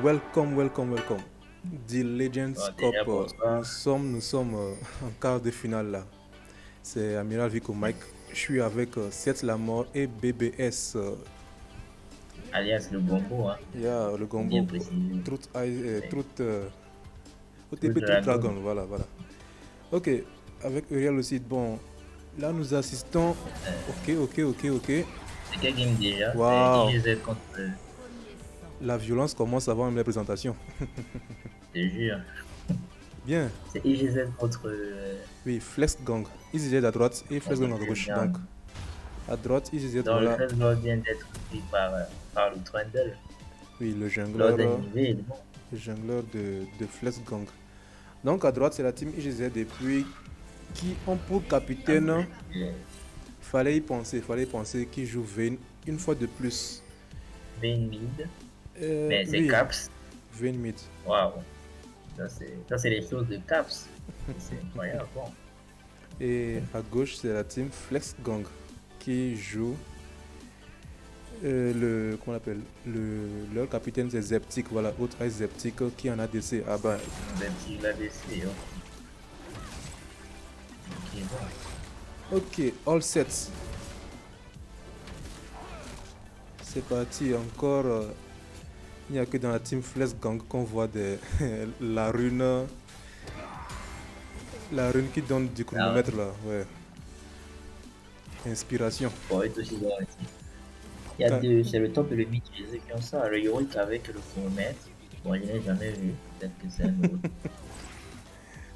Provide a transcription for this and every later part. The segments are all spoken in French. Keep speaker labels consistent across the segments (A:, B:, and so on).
A: welcome. The Legends
B: Bon, déjà,
A: Cup, nous
B: bonsoir,
A: sommes, nous sommes en quart de finale là. C'est Amiral Vico Mike. Je suis avec Seth Lamor et BBS.
B: alias le Bombo, hein,
A: Il y a le
B: faut bien
A: Gombo
B: préciser.
A: Truth,
B: Ouais.
A: Truth,
B: True
A: OTP Truth
B: Dragon,
A: Dragon, voilà. Ok, avec Uriel aussi. Bon, là nous assistons.
B: euh,
A: Ok.
B: c'est quel game déjà? C'est
A: Waouh,
B: IGZ contre,
A: la violence commence avant même les présentations.
B: je te jure,
A: Bien,
B: c'est IGZ contre,
A: oui, Flex Gang. EasyJet à droite et Flex
B: contre
A: Gang à
B: First
A: gauche. Donc,
B: Gang.
A: à droite, EasyJet,
B: Donc le
A: voilà.
B: First Gang vient d'être pris par le Trundle
A: Oui,
B: lors d'un événement.
A: le jongleur de Flex Gang. Donc à droite, c'est la team IGZ et puis qui ont pour
B: À
A: capitaine,
B: gauche,
A: fallait y penser, qui joue Vayne une fois de plus.
B: Vayne Mid, mais c'est
A: Oui,
B: Caps.
A: Vayne mid.
B: Waouh, ça c'est les choses de Caps. C'est incroyable, bon.
A: Et à gauche, c'est la team Flex Gang qui joue comment on appelle leur capitaine, c'est Zeptic, voilà, autre Ice Zeptic qui en a DC. Ah ben,
B: Même s'il a laissé, ok, bon.
A: ok, all set. C'est parti, encore. Il n'y a que dans la team Flex Gang qu'on voit la rune qui donne du
B: Ah ouais.
A: chronomètre là, ouais. Inspiration.
B: Bon, et aussi dans il y a
A: Quand-
B: deux, c'est le top et le mid qui ont ça. Le Yorick avec le chronomètre. Bon, je n'ai jamais vu. Peut-être que c'est un autre.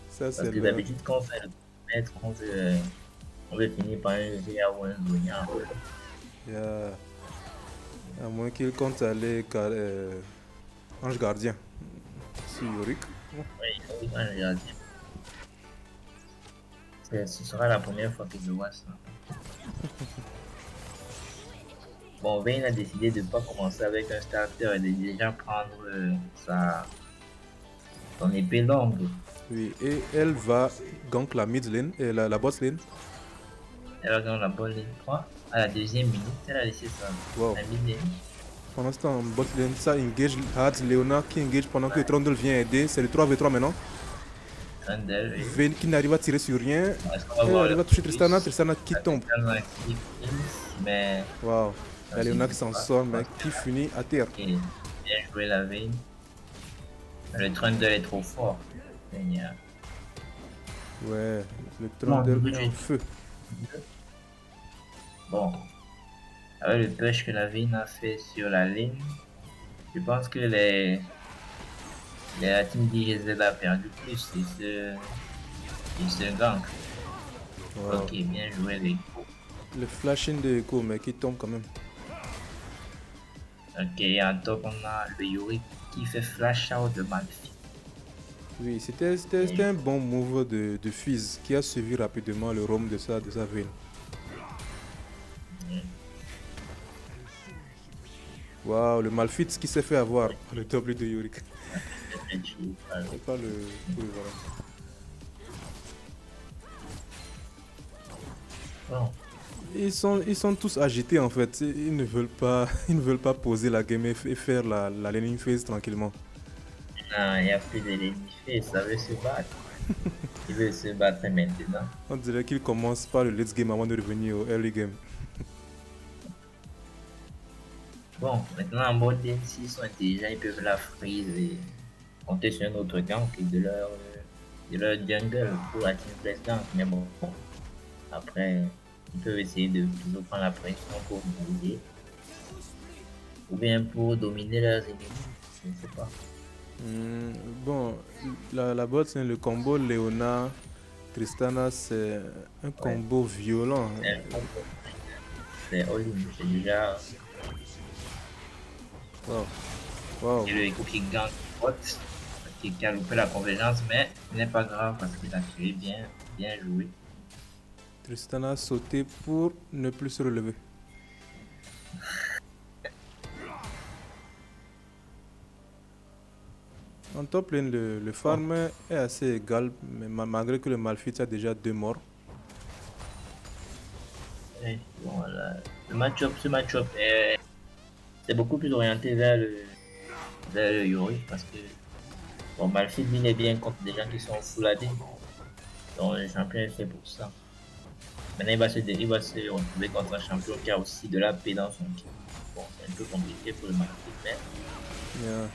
A: Ça,
B: Parce
A: c'est
B: que
A: le.
B: d'habitude, quand on fait le chronomètre, on veut finir par un GA ou un Zonia.
A: Il y a, à moins qu'il compte aller Ange Gardien sur Yorick.
B: Oui, oui, un gardien. Ce sera la première fois que je vois ça. Bon, Vayne a décidé de ne pas commencer avec un starter et de déjà prendre son épée longue.
A: Oui, et elle va gank la mid lane et la bot lane.
B: Elle a dans la bonne ligne 3. À la deuxième minute, elle a laissé
A: Wow.
B: la mid lane.
A: Pendant ce temps, bot lane, ça engage hard. Léona qui engage pendant que Trundle vient aider. C'est le 3v3 maintenant.
B: Trundle, oui.
A: Vayne qui n'arrive à tirer sur rien.
B: Bon, est-ce qu'on va
A: Elle
B: voir
A: arrive
B: le
A: à toucher Tristana.
B: focus?
A: Tristana qui tombe.
B: Tristan qui freeze, mais
A: Waouh. Il y
B: non,
A: a
B: je
A: Léona
B: ne
A: qui
B: sais
A: s'en
B: pas.
A: sort,
B: Je
A: mais
B: pense que
A: qui finit à terre.
B: bien joué la veille. Le Trundle est trop fort. Seigneur.
A: Ouais, le
B: Bon,
A: Trundle
B: niveau
A: est en
B: du
A: feu.
B: bon, avec le push que la Vayne a fait sur la ligne, je pense que la team DGZ a perdu plus. Il se gank.
A: Wow.
B: Ok, bien joué les.
A: Le flashing de Echo, mais qui tombe quand même.
B: Ok, en top, on a le Yuri qui fait flash out de Malphite.
A: Oui, c'était un bon move de Fizz qui a suivi rapidement le roam de sa veine. Waouh, le Malfit qui s'est fait avoir par le W de Yorick.
B: Très chaud.
A: C'est pas le. Oui, voilà.
B: Bon,
A: Ils sont tous agités en fait. Ils ne veulent pas, ils ne veulent pas poser la game et faire la laning phase tranquillement.
B: non, il n'y a plus de l'ennemi, ça veut se battre. Il veut se battre maintenant.
A: On dirait qu'ils commencent par le let's game avant de revenir au early game.
B: Bon, maintenant en mode lane, s'ils sont intelligents, ils peuvent la freeze et compter sur un autre gank de leur jungle pour la team place gank. Mais bon, après, ils peuvent essayer de toujours prendre la pression pour briller ou bien pour dominer leurs ennemis. Je ne sais pas.
A: Hmm, bon, la bot, c'est le combo Leona Tristana, c'est un
B: Ouais,
A: combo violent.
B: c'est un combo. C'est all-in, c'est déjà.
A: Wow. Wow.
B: Et le qui gank bot, qui a loupé la convergence, mais ce n'est pas grave parce qu'il a tué bien, bien joué.
A: Tristana a sauté pour ne plus se relever. En top lane, le
B: Bon,
A: farm est assez égal, mais malgré que le Malphite a déjà 2 morts.
B: ouais, bon ce match-up c'est beaucoup plus orienté vers le Yorick parce que bon, Malphite il est bien contre des gens qui sont full AD. Donc le champion est fait pour ça. Maintenant il va se retrouver contre un champion qui a aussi de la paix dans son kit. Bon, c'est un peu compliqué pour le Malphite, mais
A: Yeah.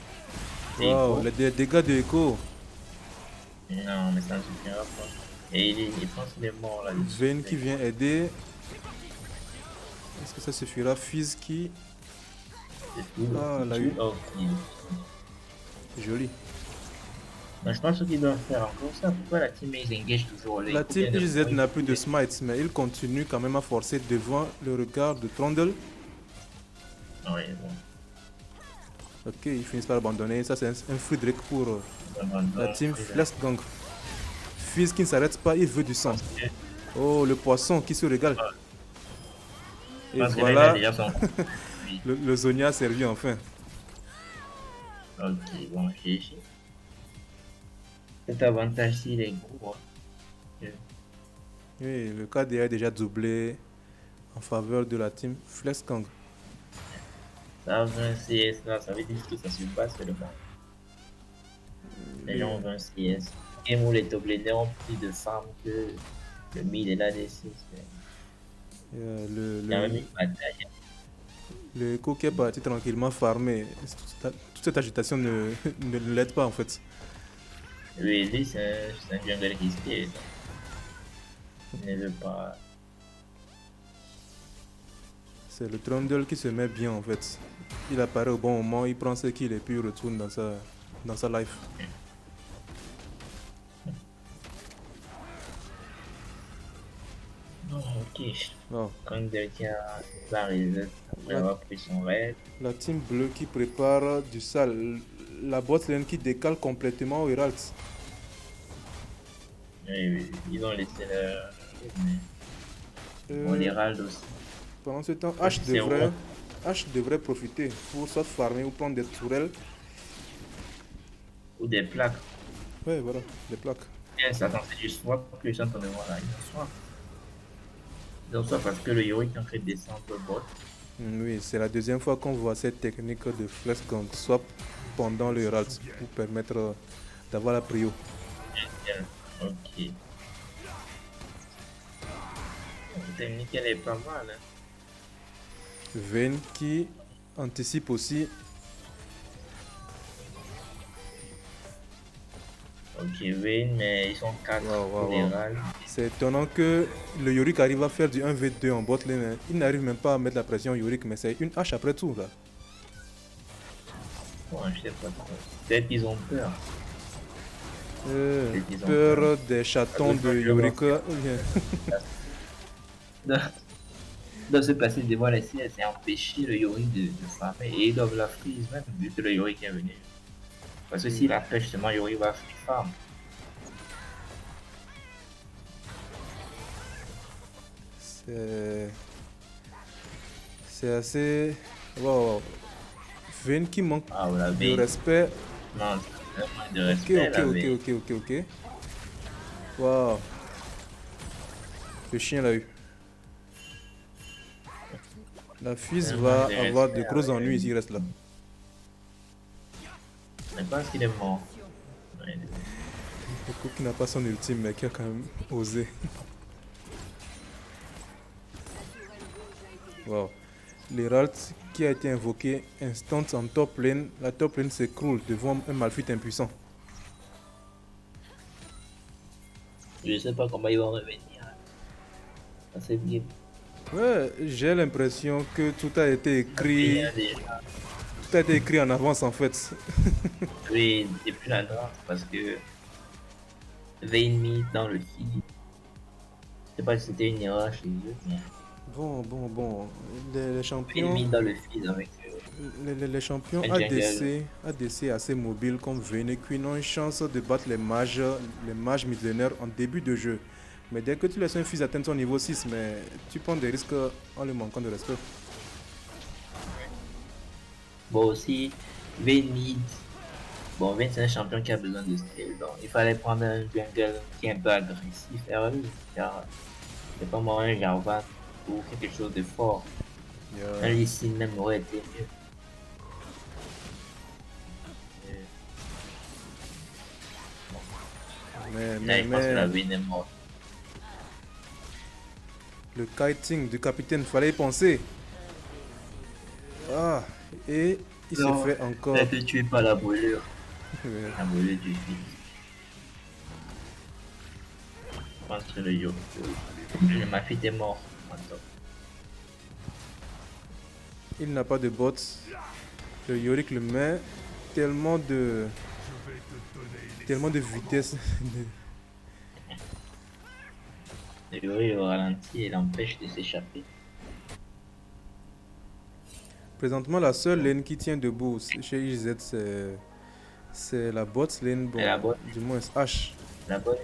B: c'est
A: Wow,
B: Echo.
A: les dégâts de Echo.
B: Non, mais ça ne suffira pas. Et je pense qu'il est mort là-dessus.
A: Vayne qui vient aider. Est-ce que ça suffira? Fizz qui.
B: C'est tout.
A: Ah,
B: C'est
A: l'a eu.
B: tout. Oh,
A: Joli.
B: mais je pense qu'ils doivent faire encore ça. Pourquoi la team ils engage toujours les
A: La
B: coups
A: team
B: bien de
A: IGZ
B: points,
A: n'a plus de
B: les-
A: smites, mais il continue quand même à forcer devant le regard de Trundle.
B: Ouais, bon.
A: Ok, ils finissent par abandonner. Ça, c'est un free break pour la team Flex Gang. Fizz qui ne s'arrête pas, il veut du sang. Oh, le poisson qui se régale. Et
B: Parce que là, il a
A: voilà,
B: déjà son. Oui.
A: le Zonia a servi enfin.
B: Ok, bon, GG. Cet avantage-ci, il est gros. Hein.
A: Oui, le KDA est déjà doublé en faveur de la team Flex Gang.
B: Ça veut un CS là, ça veut dire que ça se passe seulement. Les gens veulent un CS. Game où les top laners ont plus de farm que le mid et l'ADC. Il y a même une bataille.
A: Le Echo qui est parti tranquillement farmer. Toute cette agitation ne l'aide pas en fait.
B: Oui, lui, c'est un jungle risqué. Il ne veut pas.
A: C'est le Trundle qui se met bien en fait. Il apparaît au bon moment, il prend ce qu'il est puis il retourne dans sa life.
B: Non, ok.
A: Wow.
B: Quand quelqu'un va reset après avoir pris son raid,
A: La team bleue qui prépare du sale. La bot lane qui décale complètement au Herald.
B: ils ont laissé leur. Bon, les ralds aussi.
A: Pendant ce temps,
B: C'est roi.
A: H devrait profiter pour soit farmer ou prendre des tourelles.
B: Ou des plaques.
A: Ouais, voilà, des plaques.
B: Yes, attends, c'est du swap que je suis en train de voir là. Ils ont swap. Ils ont swap parce que le Yorick est en train de descendre le bot.
A: Oui, c'est la deuxième fois qu'on voit cette technique de flex gang swap pendant le Herald pour permettre d'avoir la prio.
B: Nickel. Ok. La technique, elle est pas mal. Hein.
A: Vayne qui anticipe aussi.
B: Ok, Vayne, mais ils sont 4 pour les ralds.
A: C'est étonnant que le Yorick arrive à faire du 1v2 en bot lane. Il n'arrive même pas à mettre la pression au Yorick, mais c'est une hache après tout là.
B: Bon, je sais pas trop. Peut-être qu'ils ont peur. Ils ont
A: Peur des chatons de Yorick.
B: Doivent se passer devant les CS et empêcher le Yorick de farmer. Et ils doivent la freeze même, vu que le Yorick est venu. Parce que s'il empêche justement, Yorick va free farm.
A: C'est assez. Wow. Vayne qui manque de respect.
B: Non, c'est vraiment de respect.
A: Ok. Wow. Le chien l'a eu. La Fizz va avoir de gros ennuis s'il reste là.
B: Je pense qu'il est mort.
A: Beaucoup qui n'a pas son ultime mais qui a quand même osé. Wow. L'Herald qui a été invoqué instant en top lane. La top lane s'écroule devant un Malphite impuissant.
B: Je sais pas comment ils vont revenir. C'est bien.
A: Ouais, j'ai l'impression que tout a été écrit. Tout a été écrit en avance en fait.
B: Oui, depuis la noire, parce que Vayne mis dans le feed. Je sais pas si c'était une erreur chez eux, mais.
A: Bon. Les champions.
B: Vayne mis dans le feed avec.
A: Les champions ADC assez mobiles comme Vayne qui n'ont une chance de battre les mages midlaners en début de jeu. Mais dès que tu laisses un fils atteindre son niveau 6, mais tu prends des risques en lui manquant de respect.
B: Bon aussi, Vayne mid. Bon, Vayne c'est un champion qui a besoin de scale, donc il fallait prendre un jungle qui est un peu agressif vers lui, car c'est pas moi un Jarvan ou quelque chose de fort. Un Lee Sin même aurait été mieux. Là, je pense que la Vayne est morte.
A: Le kiting du capitaine, fallait y penser. Ah, et il se fait encore.
B: Il a été tué par la brûlure.
A: Ouais.
B: La brûlure du fils. Je pense que le Mafit est mort. Maintenant.
A: Il n'a pas de bots. Le Yorick le met tellement de vitesse.
B: Le Yori au ralenti et l'empêche de s'échapper.
A: Présentement, la seule lane qui tient debout chez IZ, c'est la bot lane, bon,
B: la bot.
A: du moins H.
B: La bonne.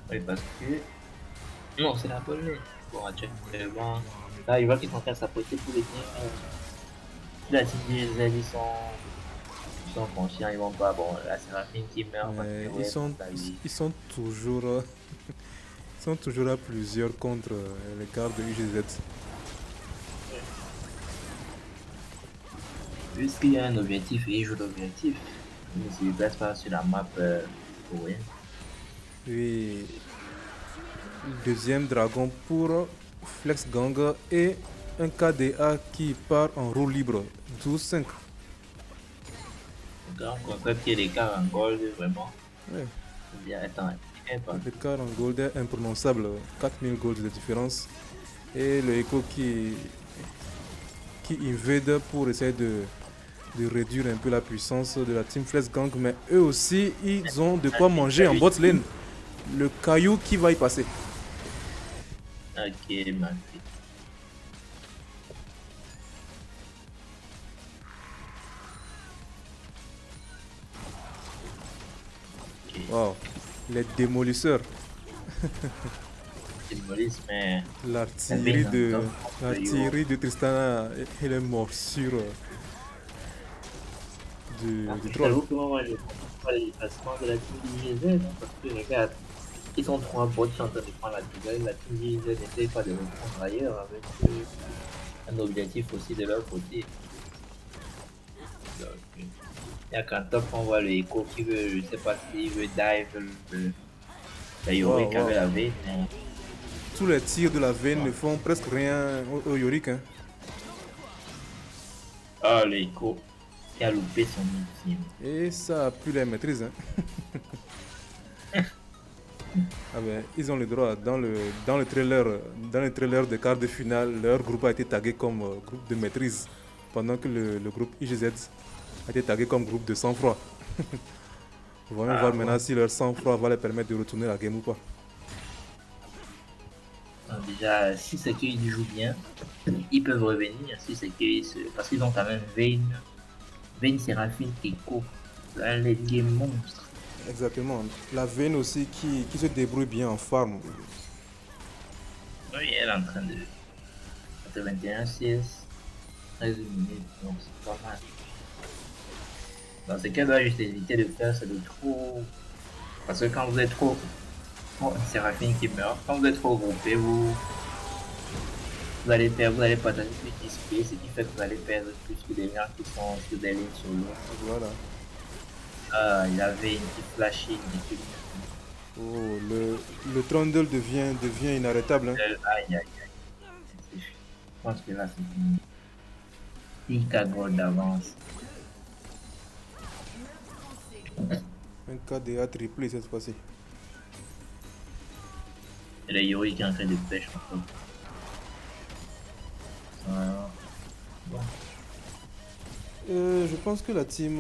B: Oui, parce que. Non, c'est la bonne. Bon, actuellement. Là, il voit qu'ils sont en train de s'approcher pour les gains. La team GZ, ils sont conscients, ils vont pas. Bon, la Séraphine qui meurt. Parce
A: Mais
B: que, ouais,
A: ils sont toujours, ils sont toujours à plusieurs contre les cartes de IGZ.
B: Puisqu'il y a un objectif et il joue l'objectif, il ne se déplace pas sur la map pour rien.
A: Puis, deuxième dragon pour Flex Gang et un KDA qui part en roue libre. 12-5.
B: Donc, concept qui est l'écart en gold, vraiment.
A: Ouais.
B: Bien, attends,
A: L'écart en gold est imprononçable. 4000 gold de différence. Et le Echo qui invade pour essayer de réduire un peu la puissance de la team Flex Gang. Mais eux aussi, ils ont de quoi manger en bot lane. Le caillou qui va y passer.
B: Ok, magnifique. Okay.
A: Wow, les démolisseurs.
B: Démolissent, mais.
A: L'artillerie de Tristana et les morsures du troll.
B: J'avoue que moi, je comprends pas les placements de la team GZ, parce que regarde, ils sont 3 bots qui sont en train de prendre la team. La team GZ n'essaie pas de reprendre ailleurs avec un objectif aussi de leur côté. Donc, il y a qu'en top on voit le Echo qui veut, je sais pas s'il veut dive la Yorick avec la Vayne.
A: Tous les tirs de la Vayne ne font presque rien au Yorick. Hein.
B: Ah, le Echo qui a loupé son ultime.
A: Et ça a pu les maîtrise. Hein. Ah ben, ils ont le droit. Dans le trailer de quart de finale, leur groupe a été tagué comme groupe de maîtrise, pendant que le groupe IGZ a été tagué comme groupe de sang-froid. On va voir maintenant si leur sang-froid va les permettre de retourner la game ou pas.
B: Donc déjà, si c'est qu'ils jouent bien, ils peuvent revenir. Si c'est qu'ils parce qu'ils ont quand même Vayne, Séraphine, Echo. Un late game monstre.
A: Exactement. La Vayne aussi qui se débrouille bien en farm.
B: Oui, elle est en train de 81 CS, 13 minutes, donc c'est pas mal. Donc ce qu'elle doit juste éviter de faire, c'est de trop. Parce que quand vous êtes trop. Oh, Séraphine qui meurt. Quand vous êtes trop groupé, vous allez perdre, vous allez partager plus d'XP, ce qui fait que vous allez perdre plus que des gens qui sont sur des lignes solo.
A: Voilà.
B: Ah, il avait une petite flashing.
A: Oh, le Trundle devient inarrêtable. Hein.
B: Aïe, aïe, aïe. Je pense que là, c'est fini. 10 gold d'avance.
A: Un KDA triplé cette fois-ci.
B: Et le Yori qui est en train de pêcher encore. Bon.
A: Je pense que la team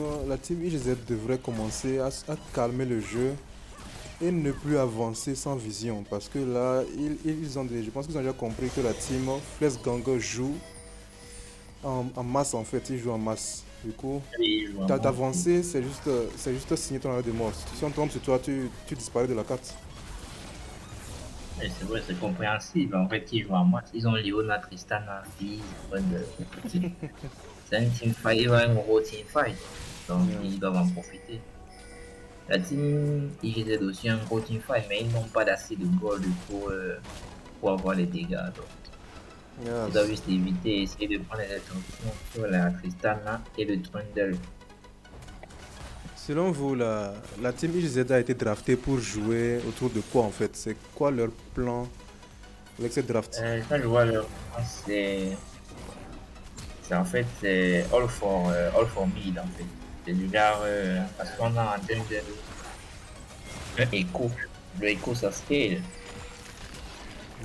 A: IGZ devrait commencer à calmer le jeu et ne plus avancer sans vision, parce que là je pense qu'ils ont déjà compris que la team Flex Gang joue en masse en fait, ils jouent en masse. Du coup, d'avancer, c'est juste signer ton arrêt de mort. Si on tombe sur toi, tu disparais de la carte.
B: C'est vrai, c'est compréhensible. En fait, ils jouent en masse. Ils ont Leona, Tristana, Fizz, c'est un team fight, ils ont un gros team fight. Donc, ils doivent en profiter. La team IGZ aussi un gros team fight, mais ils n'ont pas d'assez de gold pour avoir les dégâts. Donc, ils doivent juste éviter, essayer de prendre les attentions sur la Tristana et le Trundle.
A: Selon vous, la team IGZ a été draftée pour jouer autour de quoi en fait? C'est quoi leur plan avec cette draft?
B: Quand je vois leur plan, c'est en fait c'est all for mid en fait. C'est du genre, parce qu'on a en jungle un écho. Le écho ça scale.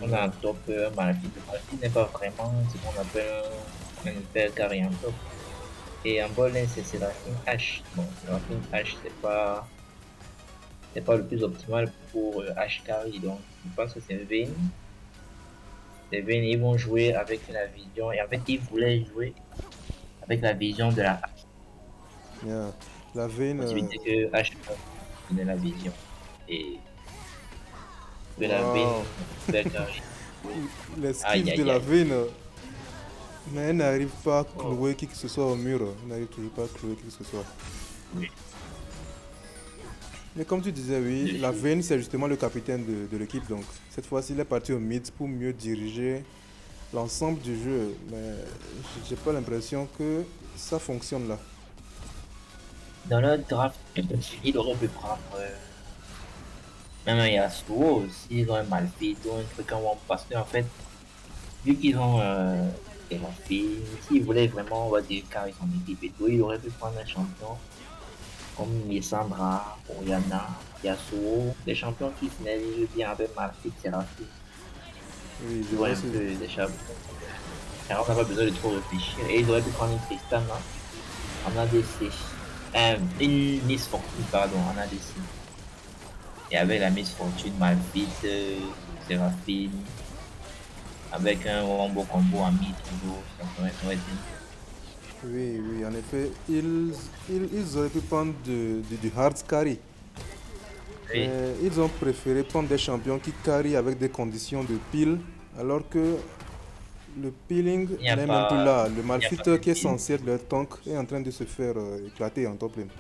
B: On a un top Malphite. Le Malphite n'est pas vraiment ce qu'on appelle un hyper carry en top. Et en bol lane, c'est Seraphine H. Bon, Seraphine H, c'est pas le plus optimal pour H carry. Donc, je pense que c'est Vayne. C'est Vayne, ils vont jouer avec la vision. Et en fait, ils voulaient jouer avec la vision de la
A: Yeah. La Vayne,
B: possibilité que H donne la vision. Et que la Vayne
A: wow.
B: hyper carry.
A: Les
B: Aïe,
A: skills de
B: aïe,
A: la
B: aïe.
A: Vayne, mais elle n'arrive pas à
B: Oh,
A: clouer qui que ce soit au mur. Elle n'arrive toujours pas à clouer qui que ce soit.
B: oui.
A: Mais comme tu disais, oui,
B: Je
A: la
B: suis.
A: Vayne, c'est justement le capitaine de l'équipe. Donc, cette fois-ci, il est parti au mid pour mieux diriger l'ensemble du jeu. Mais j'ai pas l'impression que ça fonctionne là.
B: Dans le draft, il aurait pu prendre même un Yasuo, s'ils ont un Malphite ou un truc en one, parce qu'en fait, vu qu'ils ont des Malphite, s'ils voulaient vraiment, on va dire, carrer son équipe et tout, ils auraient pu prendre un champion comme Lissandra, Oriana, Yasuo, des champions qui synergisent bien avec Malphite, Seraphine,
A: Oui,
B: tu
A: je
B: vois
A: vois
B: un
A: ce.
B: peu des champions. Alors, on n'a pas besoin de trop réfléchir. Et ils auraient pu prendre une Tristana en ADC, une Miss Fortune, pardon, en ADC. Et avec la Miss Fortune, Malphite, Seraphine, avec un Wombo combo en mid toujours, ça aurait été
A: Oui, oui, en effet, ils auraient pu prendre du hard carry.
B: oui,
A: Mais ils ont préféré prendre des champions qui carry avec des conditions de pile, alors que le peeling
B: il n'y a
A: n'est même plus
B: pas,
A: là. Le
B: il n'y a pas
A: Malphite
B: de
A: qui est
B: pile.
A: censé être leur tank est en train de se faire éclater en top lane.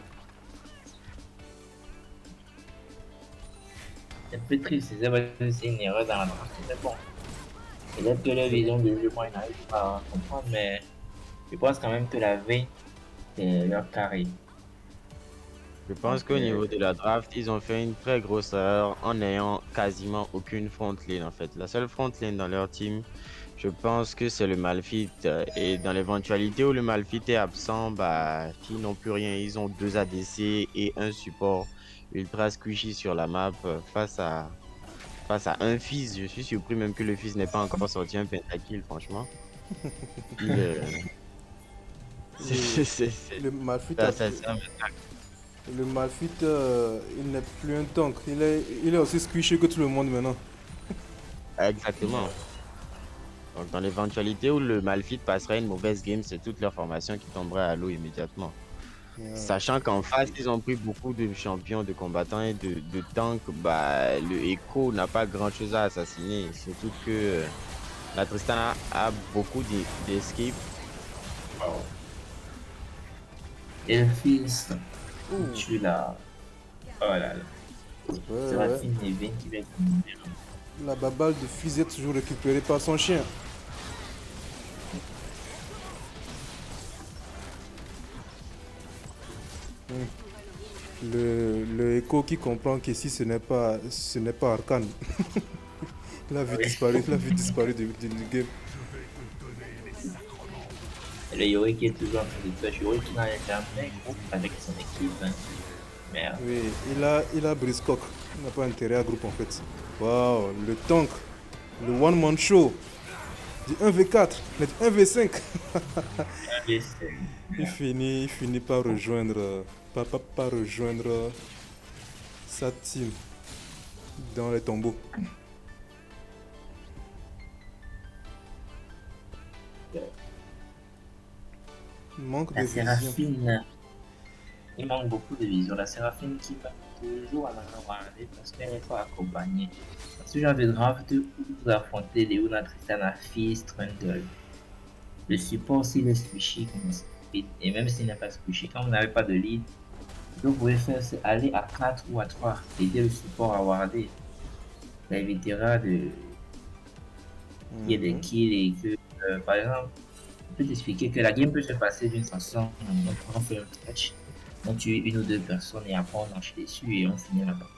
B: C'est un peu triste, c'est une erreur dans la draft, mais bon. Peut-être que leur vision de jeu, moi, ils n'arrivent pas à comprendre, mais je pense quand même que la V, c'est leur carré.
C: Je pense
B: Donc,
C: qu'au niveau de la draft, ils ont fait une très grosse erreur en n'ayant quasiment aucune front lane en fait. La seule front lane dans leur team, je pense que c'est le Malphite. Et dans l'éventualité où le Malphite est absent, bah, ils n'ont plus rien. Ils ont deux ADC et un support ultra squishy sur la map face à un fils. Je suis surpris même que le fils n'ait pas encore sorti un pentakill, franchement. Il,
A: Oui,
C: c'est
A: le Malphite,
C: ça, ça.
A: le Malphite il n'est plus un tank. Il est aussi squishy que tout le monde maintenant.
C: Exactement. Donc, dans l'éventualité où le Malphite passerait une mauvaise game, c'est toute leur formation qui tomberait à l'eau immédiatement.
A: Yeah.
C: Sachant qu'en face, ils ont pris beaucoup de champions, de combattants et de tanks, bah, le Echo n'a pas grand-chose à assassiner. Surtout que la Tristana a beaucoup d'escape.
B: et le fils, il
A: Ouh,
B: tue la. Oh là là.
A: ouais, ouais.
B: Seraphine et Vayne qui va être.
A: La baballe de fils est toujours récupérée par son chien. Le Echo qui comprend qu'ici ce n'est pas Arcane. Il a vu disparaître du game.
B: Le Yorick qui est toujours en train de faire. Yorick qui n'a jamais groupe avec son équipe. Hein. Merde.
A: Oui, il a Briscock. Il n'a pas intérêt à groupe en fait. Waouh, le tank, le one man show, du 1v4, du 1v5.
B: Allez, c'est.
A: Il finit par rejoindre, par rejoindre sa team dans les tombeaux. Manque de
B: La
A: vision.
B: Séraphine, il manque beaucoup de vision. La Séraphine qui va toujours en regarder parce qu'elle est pas accompagnée. Ce genre de draft où vous affrontez Léona, Tristana, Fizz, Trundle. Le support, s'il est squishy, comme speed, et même s'il n'est pas squishy, quand vous n'avez pas de lead, ce que vous pouvez faire, c'est aller à 4 ou à 3, aider le support à warder. Ça évitera de qu'il y ait des
A: Mhm.
B: kills et que, par exemple, je peux t'expliquer que la game peut se passer d'une façon, on fait un catch. On tue une ou deux personnes et après on marche dessus et on finit la partie.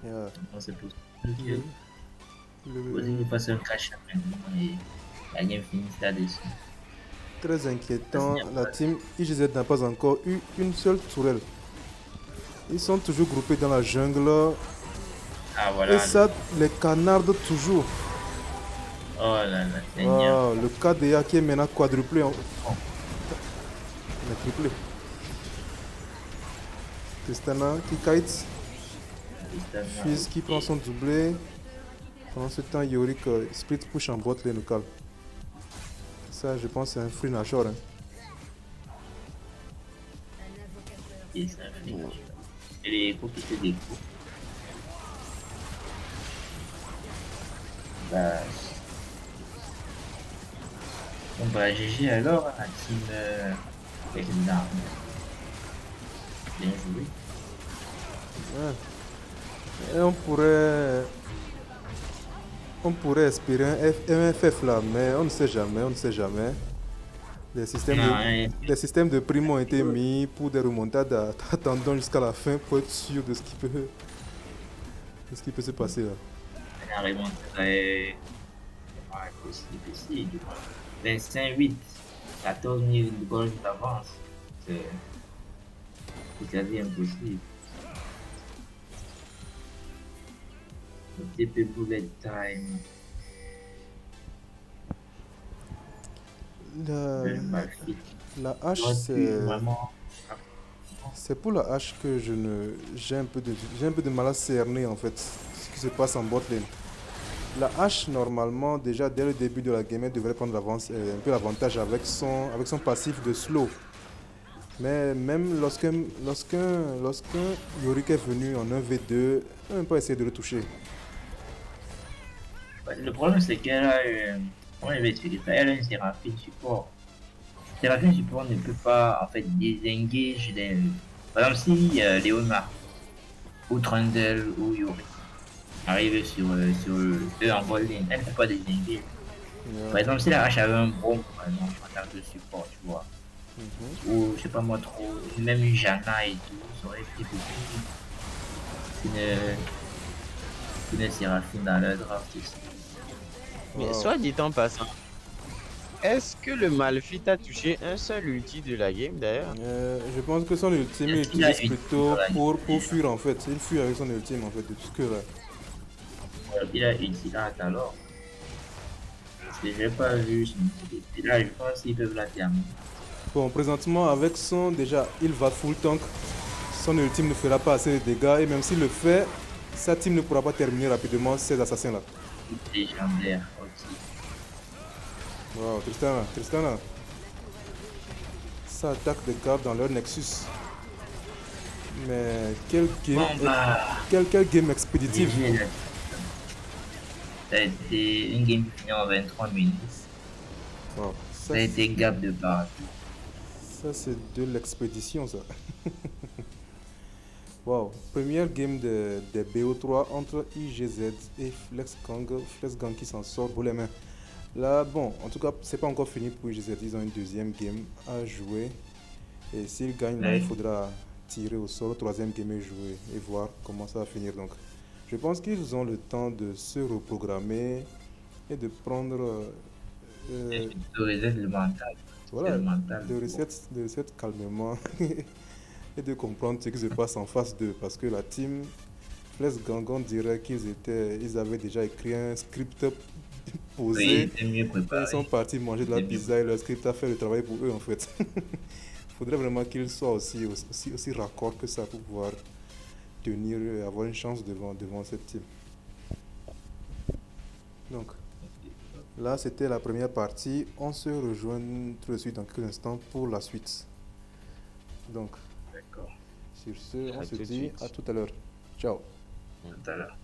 A: Yeah.
B: Donc c'est possible que
A: Le-
B: Ozil fasse un crash maintenant et la game finisse là-dessus.
A: Très inquiétant, la team IGZ n'a pas encore eu une seule tourelle. Ils sont toujours groupés dans la jungle
B: Ah
A: et
B: voilà.
A: ça les canarde toujours.
B: Oh là là, Seigneur.
A: Wow, le KDA qui est maintenant quadruplé. On a triplé. Tristana qui kite. Fizz qui prend son doublé. Pendant ce temps, Yorick split push en bot lane local. Ça, je pense, c'est un free nashor. Hein.
B: Et c'est un flic. Et les échos qui se découpent. Bah. Bon bah GG alors à la team Legendary. Bien joué.
A: Ouais. Et on pourrait espérer un FF là, mais on ne sait jamais, on ne sait jamais. Les systèmes de prime ont été mis pour des remontades. Attendons jusqu'à la fin pour être sûr de ce qui peut se passer là.
B: La remontée possible. 25-8, 14 000 goals d'avance. C'est quasi impossible. Le TP bullet time.
A: La hache, c'est pour la hache que j'ai un peu de mal à cerner en fait ce qui se passe en bot lane. La hache normalement déjà dès le début de la game elle devrait prendre un peu l'avantage avec son passif de slow. Mais même lorsqu'un Yorick est venu en 1v2, on n'a même pas essayé de le toucher.
B: Le problème c'est qu'elle a comment je vais expliquer ça, elle a une Séraphine support. Séraphine support ne peut pas en fait désengage les. Par exemple si Léonard ou Trundle ou Yorick arrive sur eux en ball lane, elle ne peut pas désengage. Par exemple si la hache avait un bon par exemple, en termes de support, tu vois. Ou je sais pas moi trop, même une Jana et tout, ça aurait été beaucoup une Séraphine dans le draft aussi.
C: Mais soit dit en passant, est-ce que le Malphite a touché un seul ulti de la game d'ailleurs?
A: Je pense que son ultime il utilise plutôt pour fuir en fait. Il fuit avec son ultime en fait, de tout ce que là.
B: Il a utilisé alors. Parce que j'ai pas vu son ulti. Là, je pense qu'ils peuvent la terminer.
A: Bon, présentement avec son déjà, il va full tank. Son ultime ne fera pas assez de dégâts et même s'il le fait, sa team ne pourra pas terminer rapidement ces assassins là.
B: Légendaire aussi.
A: Wow, Tristana. Ça attaque des gardes dans leur Nexus. Mais quel game expéditif.
B: Ça a été une game qui finit en 23 minutes.
A: Wow,
B: ça a été gap de partout.
A: Ça c'est de l'expédition ça. Wow, première game des BO3 entre IGZ et FlexGang qui s'en sort pour les mains. Là, bon, en tout cas, c'est pas encore fini pour IGZ. Ils ont une deuxième game à jouer. Et s'ils gagnent, là, il faudra tirer au sort le troisième game et jouer et voir comment ça va finir. Donc, je pense qu'ils ont le temps de se reprogrammer et de prendre.
B: De reset le mental.
A: Voilà, de reset calmement. Et de comprendre ce qui se passe en face d'eux parce que la team FlexGang, on dirait qu'ils avaient déjà écrit un script posé.
B: Oui,
A: ils sont partis manger de la pizza et le script a fait le travail pour eux en fait. Il faudrait vraiment qu'ils soient aussi raccord que ça pour pouvoir tenir et avoir une chance devant cette team. Donc là c'était la première partie, on se rejoint tout de suite dans quelques instants pour la suite. Donc sur ce, on se dit à tout à l'heure. Ciao.
B: À tout à l'heure.